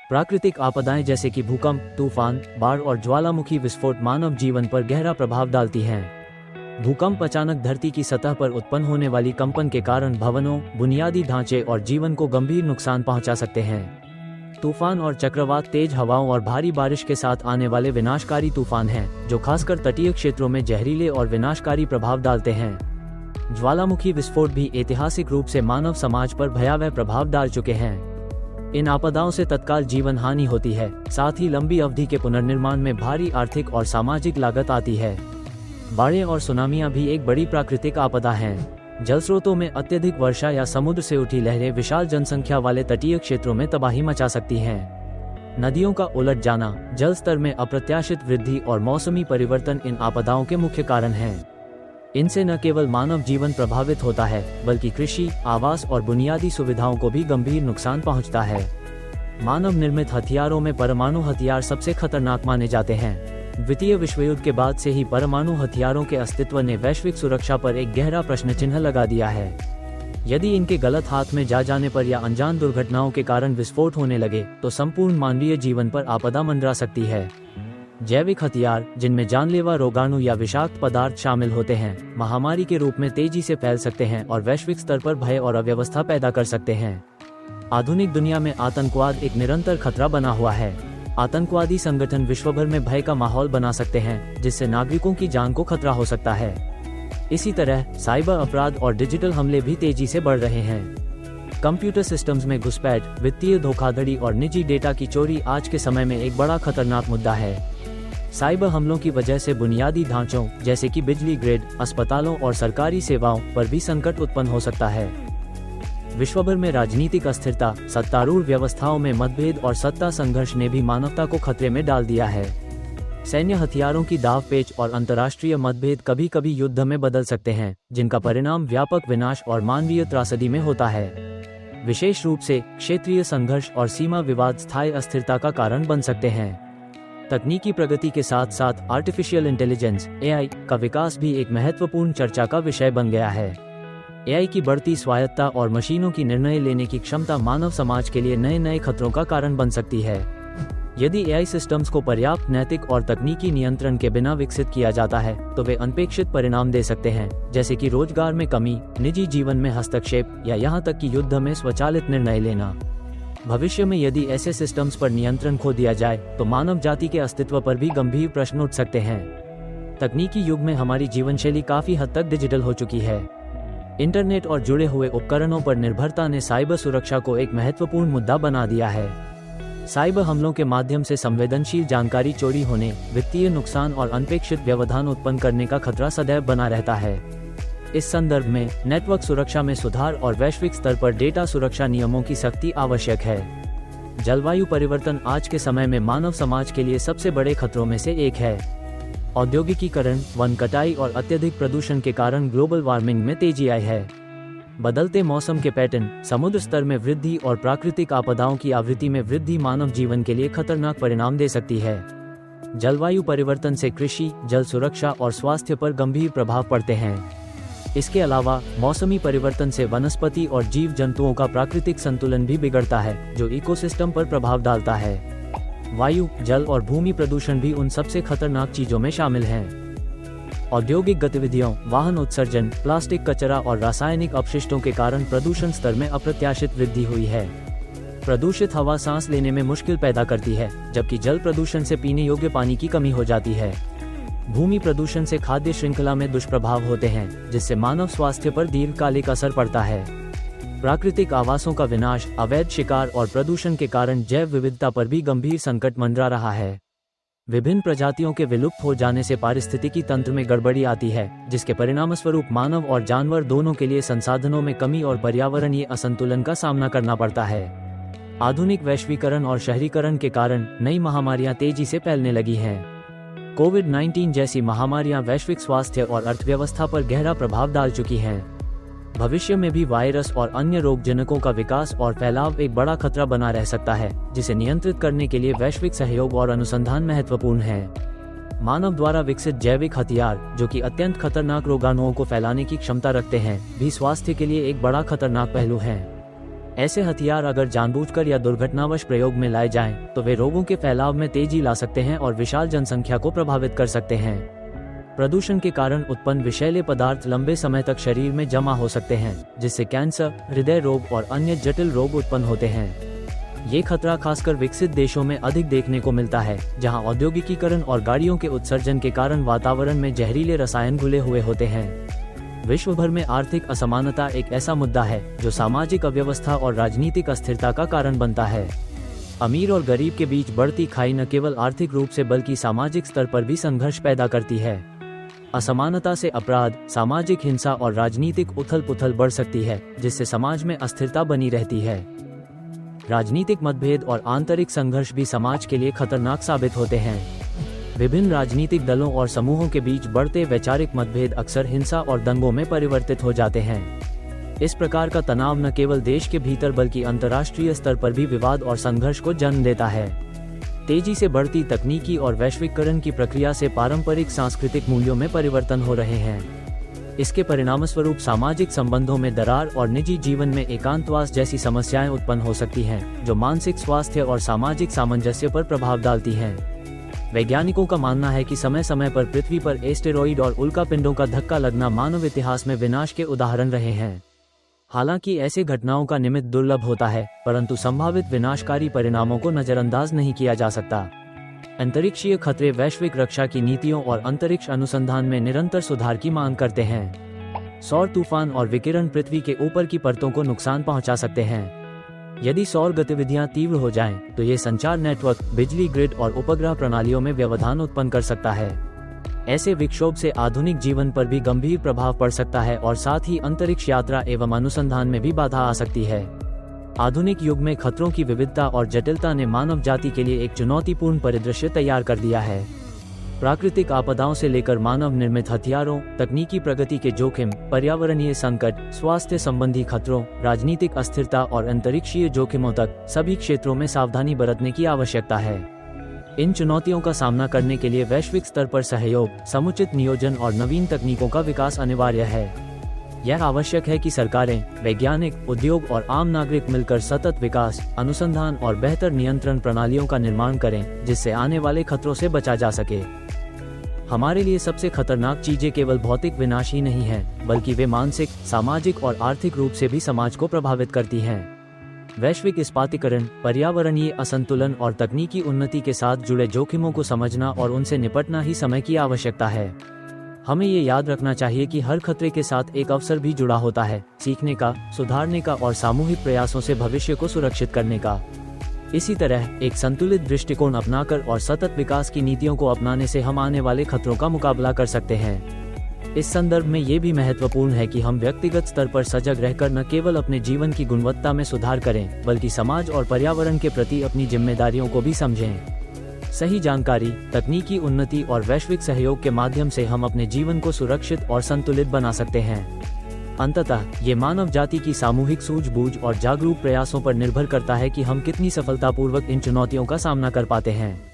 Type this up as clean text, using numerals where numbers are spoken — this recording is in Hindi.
प्राकृतिक आपदाएं जैसे कि भूकंप, तूफान, बाढ़ और ज्वालामुखी विस्फोट मानव जीवन पर गहरा प्रभाव डालती हैं। भूकंप अचानक धरती की सतह पर उत्पन्न होने वाली कंपन के कारण भवनों, बुनियादी ढांचे और जीवन को गंभीर नुकसान पहुंचा सकते हैं। तूफान और चक्रवात तेज हवाओं और भारी बारिश के साथ आने वाले विनाशकारी तूफान हैं, जो खासकर तटीय क्षेत्रों में जहरीले और विनाशकारी प्रभाव डालते हैं। ज्वालामुखी विस्फोट भी ऐतिहासिक रूप से मानव समाज पर भयावह प्रभाव डाल चुके हैं। इन आपदाओं से तत्काल जीवन हानि होती है, साथ ही लंबी अवधि के पुनर्निर्माण में भारी आर्थिक और सामाजिक लागत आती है। बाढ़ें और सुनामियां भी एक बड़ी प्राकृतिक आपदा हैं। जलस्रोतों में अत्यधिक वर्षा या समुद्र से उठी लहरें विशाल जनसंख्या वाले तटीय क्षेत्रों में तबाही मचा सकती हैं। नदियों का उलट जाना, जल स्तर में अप्रत्याशित वृद्धि और मौसमी परिवर्तन इन आपदाओं के मुख्य कारण हैं। इनसे न केवल मानव जीवन प्रभावित होता है, बल्कि कृषि, आवास और बुनियादी सुविधाओं को भी गंभीर नुकसान पहुंचता है। मानव निर्मित हथियारों में परमाणु हथियार सबसे खतरनाक माने जाते हैं। द्वितीय विश्व युद्ध के बाद से ही परमाणु हथियारों के अस्तित्व ने वैश्विक सुरक्षा पर एक गहरा प्रश्न चिन्ह लगा दिया है। यदि इनके गलत हाथ में जा जाने पर या अनजान दुर्घटनाओं के कारण विस्फोट होने लगे, तो संपूर्ण मानवीय जीवन पर आपदा मंडरा सकती है। जैविक हथियार, जिनमें जानलेवा रोगाणु या विषाक्त पदार्थ शामिल होते हैं, महामारी के रूप में तेजी से फैल सकते हैं और वैश्विक स्तर पर भय और अव्यवस्था पैदा कर सकते हैं। आधुनिक दुनिया में आतंकवाद एक निरंतर खतरा बना हुआ है। आतंकवादी संगठन विश्व भर में भय का माहौल बना सकते हैं, जिससे नागरिकों की जान को खतरा हो सकता है। इसी तरह साइबर अपराध और डिजिटल हमले भी तेजी से बढ़ रहे हैं। कंप्यूटर सिस्टम्स में घुसपैठ, वित्तीय धोखाधड़ी और निजी डेटा की चोरी आज के समय में एक बड़ा खतरनाक मुद्दा है। साइबर हमलों की वजह से बुनियादी ढांचों जैसे कि बिजली ग्रिड, अस्पतालों और सरकारी सेवाओं पर भी संकट उत्पन्न हो सकता है। विश्वभर में राजनीतिक अस्थिरता, सत्तारूढ़ व्यवस्थाओं में मतभेद और सत्ता संघर्ष ने भी मानवता को खतरे में डाल दिया है। सैन्य हथियारों की दांवपेच और अंतर्राष्ट्रीय मतभेद कभी कभी युद्ध में बदल सकते हैं, जिनका परिणाम व्यापक विनाश और मानवीय त्रासदी में होता है। विशेष रूप से क्षेत्रीय संघर्ष और सीमा विवाद स्थायी अस्थिरता का कारण बन सकते हैं। तकनीकी प्रगति के साथ साथ आर्टिफिशियल इंटेलिजेंस (AI) का विकास भी एक महत्वपूर्ण चर्चा का विषय बन गया है। AI की बढ़ती स्वायत्तता और मशीनों की निर्णय लेने की क्षमता मानव समाज के लिए नए नए खतरों का कारण बन सकती है। यदि AI सिस्टम्स को पर्याप्त नैतिक और तकनीकी नियंत्रण के बिना विकसित किया जाता है, तो वे अनपेक्षित परिणाम दे सकते हैं, जैसे कि रोजगार में कमी, निजी जीवन में हस्तक्षेप या यहाँ तक कि युद्ध में स्वचालित निर्णय लेना। भविष्य में यदि ऐसे सिस्टम्स पर नियंत्रण खो दिया जाए, तो मानव जाति के अस्तित्व पर भी गंभीर प्रश्न उठ सकते हैं। तकनीकी युग में हमारी जीवनशैली काफी हद तक डिजिटल हो चुकी है। इंटरनेट और जुड़े हुए उपकरणों पर निर्भरता ने साइबर सुरक्षा को एक महत्वपूर्ण मुद्दा बना दिया है। साइबर हमलों के माध्यम से संवेदनशील जानकारी चोरी होने, वित्तीय नुकसान और अनपेक्षित व्यवधान उत्पन्न करने का खतरा सदैव बना रहता है। इस संदर्भ में नेटवर्क सुरक्षा में सुधार और वैश्विक स्तर पर डेटा सुरक्षा नियमों की सख्ती आवश्यक है। जलवायु परिवर्तन आज के समय में मानव समाज के लिए सबसे बड़े खतरों में से एक है। औद्योगिकीकरण, वन कटाई और अत्यधिक प्रदूषण के कारण ग्लोबल वार्मिंग में तेजी आई है। बदलते मौसम के पैटर्न, समुद्र स्तर में वृद्धि और प्राकृतिक आपदाओं की आवृत्ति में वृद्धि मानव जीवन के लिए खतरनाक परिणाम दे सकती है। जलवायु परिवर्तन से कृषि, जल सुरक्षा और स्वास्थ्य पर गंभीर प्रभाव पड़ते हैं। इसके अलावा मौसमी परिवर्तन से वनस्पति और जीव जंतुओं का प्राकृतिक संतुलन भी बिगड़ता है, जो इकोसिस्टम पर प्रभाव डालता है। वायु, जल और भूमि प्रदूषण भी उन सबसे खतरनाक चीजों में शामिल हैं। औद्योगिक गतिविधियों, वाहन उत्सर्जन, प्लास्टिक कचरा और रासायनिक अपशिष्टों के कारण प्रदूषण स्तर में अप्रत्याशित वृद्धि हुई है। प्रदूषित हवा सांस लेने में मुश्किल पैदा करती है, जबकि जल प्रदूषण से पीने योग्य पानी की कमी हो जाती है। भूमि प्रदूषण से खाद्य श्रृंखला में दुष्प्रभाव होते हैं, जिससे मानव स्वास्थ्य पर दीर्घकालिक असर पड़ता है। प्राकृतिक आवासों का विनाश, अवैध शिकार और प्रदूषण के कारण जैव विविधता पर भी गंभीर संकट मंडरा रहा है। विभिन्न प्रजातियों के विलुप्त हो जाने से पारिस्थितिकी तंत्र में गड़बड़ी आती है, जिसके परिणामस्वरूप मानव और जानवर दोनों के लिए संसाधनों में कमी और पर्यावरणीय असंतुलन का सामना करना पड़ता है। आधुनिक वैश्वीकरण और शहरीकरण के कारण नई महामारियां तेजी से फैलने लगी हैं। कोविड-19 जैसी महामारियां वैश्विक स्वास्थ्य और अर्थव्यवस्था पर गहरा प्रभाव डाल चुकी हैं। भविष्य में भी वायरस और अन्य रोगजनकों का विकास और फैलाव एक बड़ा खतरा बना रह सकता है, जिसे नियंत्रित करने के लिए वैश्विक सहयोग और अनुसंधान महत्वपूर्ण है। मानव द्वारा विकसित जैविक हथियार, जो कि अत्यंत खतरनाक रोगाणुओं को फैलाने की क्षमता रखते हैं, भी स्वास्थ्य के लिए एक बड़ा खतरनाक पहलू है। ऐसे हथियार अगर जानबूझकर या दुर्घटनावश प्रयोग में लाए जाएं, तो वे रोगों के फैलाव में तेजी ला सकते हैं और विशाल जनसंख्या को प्रभावित कर सकते हैं। प्रदूषण के कारण उत्पन्न विषैले पदार्थ लंबे समय तक शरीर में जमा हो सकते हैं, जिससे कैंसर, हृदय रोग और अन्य जटिल रोग उत्पन्न होते हैं। ये खतरा खासकर विकसित देशों में अधिक देखने को मिलता है, जहां औद्योगिकीकरण और गाड़ियों के उत्सर्जन के कारण वातावरण में जहरीले रसायन घुले हुए होते हैं। विश्व भर में आर्थिक असमानता एक ऐसा मुद्दा है जो सामाजिक अव्यवस्था और राजनीतिक अस्थिरता का कारण बनता है। अमीर और गरीब के बीच बढ़ती खाई न केवल आर्थिक रूप से बल्कि सामाजिक स्तर पर भी संघर्ष पैदा करती है। असमानता से अपराध, सामाजिक हिंसा और राजनीतिक उथल-पुथल बढ़ सकती है, जिससे समाज में अस्थिरता बनी रहती है। राजनीतिक मतभेद और आंतरिक संघर्ष भी समाज के लिए खतरनाक साबित होते हैं। विभिन्न राजनीतिक दलों और समूहों के बीच बढ़ते वैचारिक मतभेद अक्सर हिंसा और दंगों में परिवर्तित हो जाते हैं। इस प्रकार का तनाव न केवल देश के भीतर बल्कि अंतर्राष्ट्रीय स्तर पर भी विवाद और संघर्ष को जन्म देता है। तेजी से बढ़ती तकनीकी और वैश्वीकरण की प्रक्रिया से पारंपरिक सांस्कृतिक मूल्यों में परिवर्तन हो रहे हैं। इसके परिणामस्वरूप सामाजिक संबंधों में दरार और निजी जीवन में एकांतवास जैसी समस्याएं उत्पन्न हो सकती हैं, जो मानसिक स्वास्थ्य और सामाजिक सामंजस्य पर प्रभाव डालती हैं। वैज्ञानिकों का मानना है कि समय समय पर पृथ्वी पर एस्टेरॉइड और उल्कापिंडों का धक्का लगना मानव इतिहास में विनाश के उदाहरण रहे हैं। हालांकि ऐसे घटनाओं का निमित्त दुर्लभ होता है, परंतु संभावित विनाशकारी परिणामों को नजरअंदाज नहीं किया जा सकता। अंतरिक्षीय खतरे वैश्विक रक्षा की नीतियों और अंतरिक्ष अनुसंधान में निरंतर सुधार की मांग करते हैं। सौर तूफान और विकिरण पृथ्वी के ऊपर की परतों को नुकसान पहुंचा सकते हैं। यदि सौर गतिविधियां तीव्र हो जाएं, तो ये संचार नेटवर्क, बिजली ग्रिड और उपग्रह प्रणालियों में व्यवधान उत्पन्न कर सकता है। ऐसे विक्षोभ से आधुनिक जीवन पर भी गंभीर प्रभाव पड़ सकता है और साथ ही अंतरिक्ष यात्रा एवं अनुसंधान में भी बाधा आ सकती है। आधुनिक युग में खतरों की विविधता और जटिलता ने मानव जाति के लिए एक चुनौतीपूर्ण परिदृश्य तैयार कर दिया है। प्राकृतिक आपदाओं से लेकर मानव निर्मित हथियारों, तकनीकी प्रगति के जोखिम, पर्यावरणीय संकट, स्वास्थ्य संबंधी खतरों, राजनीतिक अस्थिरता और अंतरिक्षीय जोखिमों तक सभी क्षेत्रों में सावधानी बरतने की आवश्यकता है। इन चुनौतियों का सामना करने के लिए वैश्विक स्तर पर सहयोग, समुचित नियोजन और नवीन तकनीकों का विकास अनिवार्य है। यह आवश्यक है कि सरकारें, वैज्ञानिक, उद्योग और आम नागरिक मिलकर सतत विकास, अनुसंधान और बेहतर नियंत्रण प्रणालियों का निर्माण करें, जिससे आने वाले खतरों से बचा जा सके। हमारे लिए सबसे खतरनाक चीजें केवल भौतिक विनाश ही नहीं हैं, बल्कि वे मानसिक, सामाजिक और आर्थिक रूप से भी समाज को प्रभावित करती हैं। वैश्विक इस्पातीकरण, पर्यावरणीय असंतुलन और तकनीकी उन्नति के साथ जुड़े जोखिमों को समझना और उनसे निपटना ही समय की आवश्यकता है। हमें ये याद रखना चाहिए कि हर खतरे के साथ एक अवसर भी जुड़ा होता है, सीखने का, सुधारने का और सामूहिक प्रयासों से भविष्य को सुरक्षित करने का। इसी तरह एक संतुलित दृष्टिकोण अपनाकर और सतत विकास की नीतियों को अपनाने से हम आने वाले खतरों का मुकाबला कर सकते हैं। इस संदर्भ में ये भी महत्वपूर्ण है कि हम व्यक्तिगत स्तर पर सजग रहकर न केवल अपने जीवन की गुणवत्ता में सुधार करें, बल्कि समाज और पर्यावरण के प्रति अपनी जिम्मेदारियों को भी समझें। सही जानकारी, तकनीकी उन्नति और वैश्विक सहयोग के माध्यम से हम अपने जीवन को सुरक्षित और संतुलित बना सकते हैं। अंततः ये मानव जाति की सामूहिक सूझबूझ और जागरूक प्रयासों पर निर्भर करता है कि हम कितनी सफलतापूर्वक इन चुनौतियों का सामना कर पाते हैं।